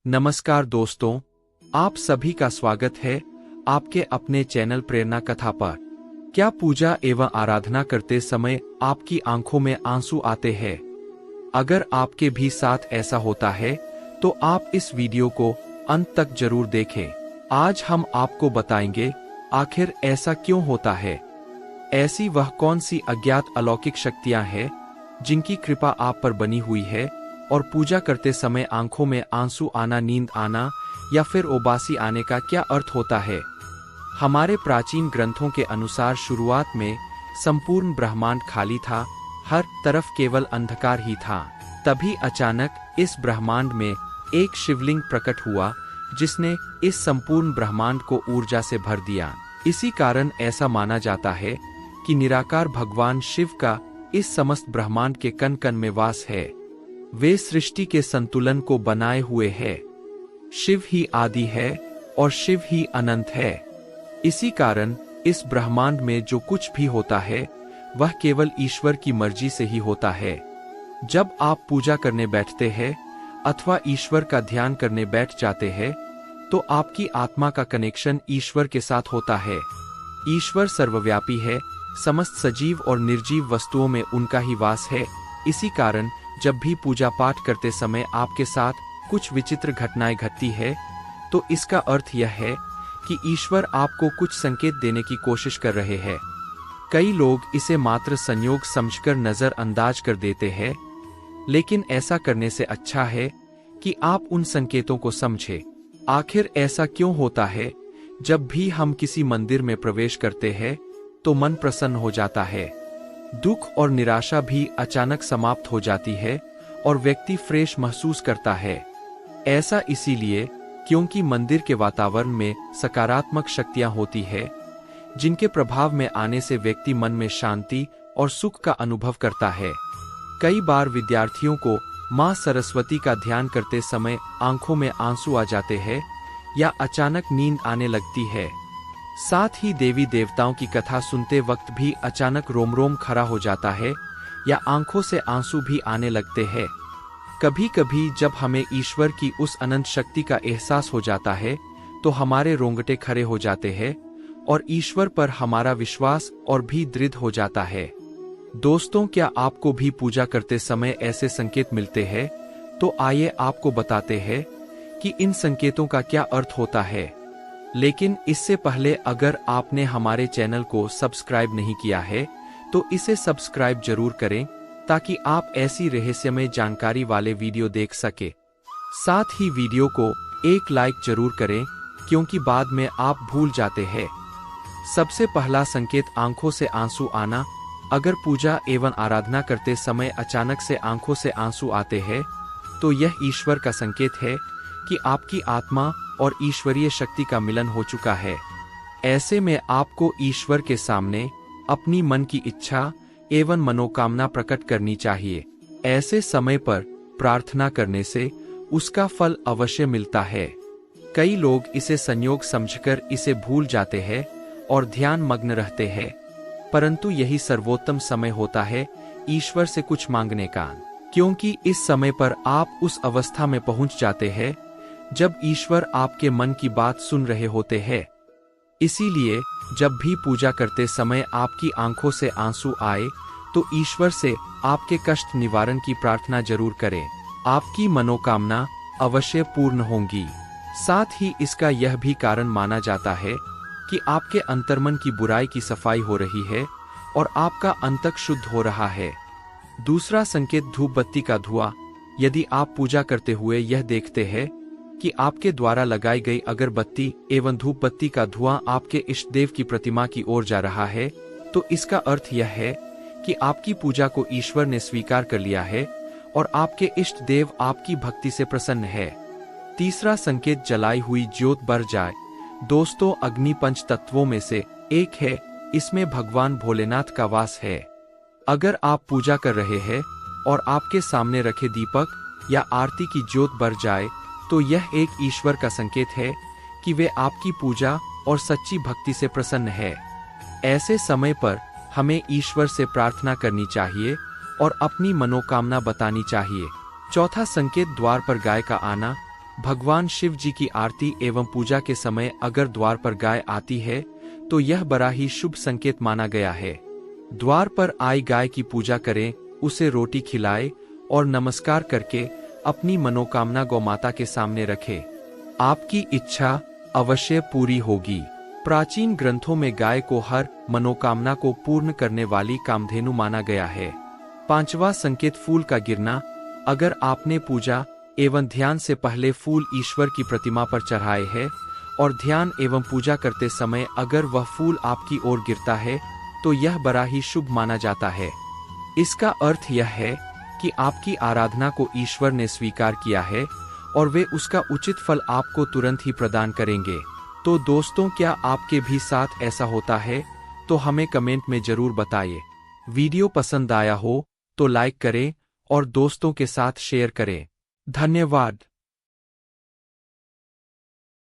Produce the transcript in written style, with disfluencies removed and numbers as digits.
नमस्कार दोस्तों, आप सभी का स्वागत है आपके अपने चैनल प्रेरणा कथा पर। क्या पूजा एवं आराधना करते समय आपकी आंखों में आंसू आते हैं? अगर आपके भी साथ ऐसा होता है तो आप इस वीडियो को अंत तक जरूर देखें। आज हम आपको बताएंगे आखिर ऐसा क्यों होता है। ऐसी वह कौन सी अज्ञात अलौकिक शक्तियां हैं जिनकी कृपा आप पर बनी हुई है और पूजा करते समय आंखों में आंसू आना, नींद आना या फिर उबासी आने का क्या अर्थ होता है। हमारे प्राचीन ग्रंथों के अनुसार शुरुआत में संपूर्ण ब्रह्मांड खाली था, हर तरफ केवल अंधकार ही था। तभी अचानक इस ब्रह्मांड में एक शिवलिंग प्रकट हुआ जिसने इस संपूर्ण ब्रह्मांड को ऊर्जा से भर दिया। इसी कारण ऐसा माना जाता है कि निराकार भगवान शिव का इस समस्त ब्रह्मांड के कण कण में वास है। वे सृष्टि के संतुलन को बनाए हुए हैं। शिव ही आदि है और शिव ही अनंत है। इसी कारण इस ब्रह्मांड में जो कुछ भी होता है वह केवल ईश्वर की मर्जी से ही होता है। जब आप पूजा करने बैठते हैं अथवा ईश्वर का ध्यान करने बैठ जाते हैं तो आपकी आत्मा का कनेक्शन ईश्वर के साथ होता है। ईश्वर सर्वव्यापी है, समस्त सजीव और निर्जीव वस्तुओं में उनका ही वास है। इसी कारण जब भी पूजा पाठ करते समय आपके साथ कुछ विचित्र घटनाएं घटती है तो इसका अर्थ यह है कि ईश्वर आपको कुछ संकेत देने की कोशिश कर रहे हैं। कई लोग इसे मात्र संयोग समझकर नजरअंदाज कर देते हैं, लेकिन ऐसा करने से अच्छा है कि आप उन संकेतों को समझें। आखिर ऐसा क्यों होता है? जब भी हम किसी मंदिर में प्रवेश करते हैं तो मन प्रसन्न हो जाता है, दुख और निराशा भी अचानक समाप्त हो जाती है और व्यक्ति फ्रेश महसूस करता है। ऐसा इसीलिए क्योंकि मंदिर के वातावरण में सकारात्मक शक्तियां होती है जिनके प्रभाव में आने से व्यक्ति मन में शांति और सुख का अनुभव करता है। कई बार विद्यार्थियों को मां सरस्वती का ध्यान करते समय आंखों में आंसू आ जाते हैं या अचानक नींद आने लगती है। साथ ही देवी देवताओं की कथा सुनते वक्त भी अचानक रोम रोम खड़ा हो जाता है या आंखों से आंसू भी आने लगते हैं। कभी कभी जब हमें ईश्वर की उस अनंत शक्ति का एहसास हो जाता है तो हमारे रोंगटे खड़े हो जाते हैं और ईश्वर पर हमारा विश्वास और भी दृढ़ हो जाता है। दोस्तों, क्या आपको भी पूजा करते समय ऐसे संकेत मिलते हैं? तो आइए आपको बताते हैं कि इन संकेतों का क्या अर्थ होता है। लेकिन इससे पहले अगर आपने हमारे चैनल को सब्सक्राइब नहीं किया है तो इसे सब्सक्राइब जरूर करें ताकि आप ऐसी रहस्यमय जानकारी वाले वीडियो देख सके। साथ ही वीडियो को एक लाइक जरूर करें क्योंकि बाद में आप भूल जाते हैं। सबसे पहला संकेत आंखों से आंसू आना। अगर पूजा एवं आराधना करते समय अचानक से आंखों से आंसू आते हैं तो यह ईश्वर का संकेत है कि आपकी आत्मा और ईश्वरीय शक्ति का मिलन हो चुका है। ऐसे में आपको ईश्वर के सामने अपनी मन की इच्छा एवं मनोकामना प्रकट करनी चाहिए। ऐसे समय पर प्रार्थना करने से उसका फल अवश्य मिलता है। कई लोग इसे संयोग समझकर इसे भूल जाते हैं और ध्यान मग्न रहते हैं, परंतु यही सर्वोत्तम समय होता है ईश्वर से कुछ मांगने का, क्योंकि इस समय पर आप उस अवस्था में पहुंच जाते हैं जब ईश्वर आपके मन की बात सुन रहे होते हैं। इसीलिए जब भी पूजा करते समय आपकी आंखों से आंसू आए तो ईश्वर से आपके कष्ट निवारण की प्रार्थना जरूर करें। आपकी मनोकामना अवश्य पूर्ण होंगी। साथ ही इसका यह भी कारण माना जाता है कि आपके अंतर्मन की बुराई की सफाई हो रही है और आपका अंतक शुद्ध हो रहा है। दूसरा संकेत धूप बत्ती का धुआं। यदि आप पूजा करते हुए यह देखते हैं कि आपके द्वारा लगाई गई अगरबत्ती एवं धूप बत्ती का धुआं आपके इष्ट देव की प्रतिमा की ओर जा रहा है तो इसका अर्थ यह है कि आपकी पूजा को ईश्वर ने स्वीकार कर लिया है और आपके इष्ट देव आपकी भक्ति से प्रसन्न है। तीसरा संकेत जलाई हुई ज्योत बर जाए। दोस्तों, अग्नि पंच तत्वों में से एक है, इसमें भगवान भोलेनाथ का वास है। अगर आप पूजा कर रहे हैं और आपके सामने रखे दीपक या आरती की ज्योत बर जाए तो यह एक ईश्वर का संकेत है कि वे आपकी पूजा और सच्ची भक्ति से प्रसन्न है। ऐसे समय पर हमें ईश्वर से प्रार्थना करनी चाहिए और अपनी मनोकामना बतानी चाहिए। चौथा संकेत द्वार पर गाय का आना। भगवान शिव जी की आरती एवं पूजा के समय अगर द्वार पर गाय आती है तो यह बड़ा ही शुभ संकेत माना गया है। द्वार पर आई गाय की पूजा करें, उसे रोटी खिलाए और नमस्कार करके अपनी मनोकामना गौ माता के सामने रखें। आपकी इच्छा अवश्य पूरी होगी। प्राचीन ग्रंथों में गाय को हर मनोकामना को पूर्ण करने वाली कामधेनु माना गया है। पांचवा संकेत फूल का गिरना। अगर आपने पूजा एवं ध्यान से पहले फूल ईश्वर की प्रतिमा पर चढ़ाए हैं और ध्यान एवं पूजा करते समय अगर वह फूल आपकी ओर गिरता है तो यह बड़ा ही शुभ माना जाता है। इसका अर्थ यह है कि आपकी आराधना को ईश्वर ने स्वीकार किया है और वे उसका उचित फल आपको तुरंत ही प्रदान करेंगे। तो दोस्तों, क्या आपके भी साथ ऐसा होता है? तो हमें कमेंट में जरूर बताइए। वीडियो पसंद आया हो तो लाइक करें और दोस्तों के साथ शेयर करें। धन्यवाद।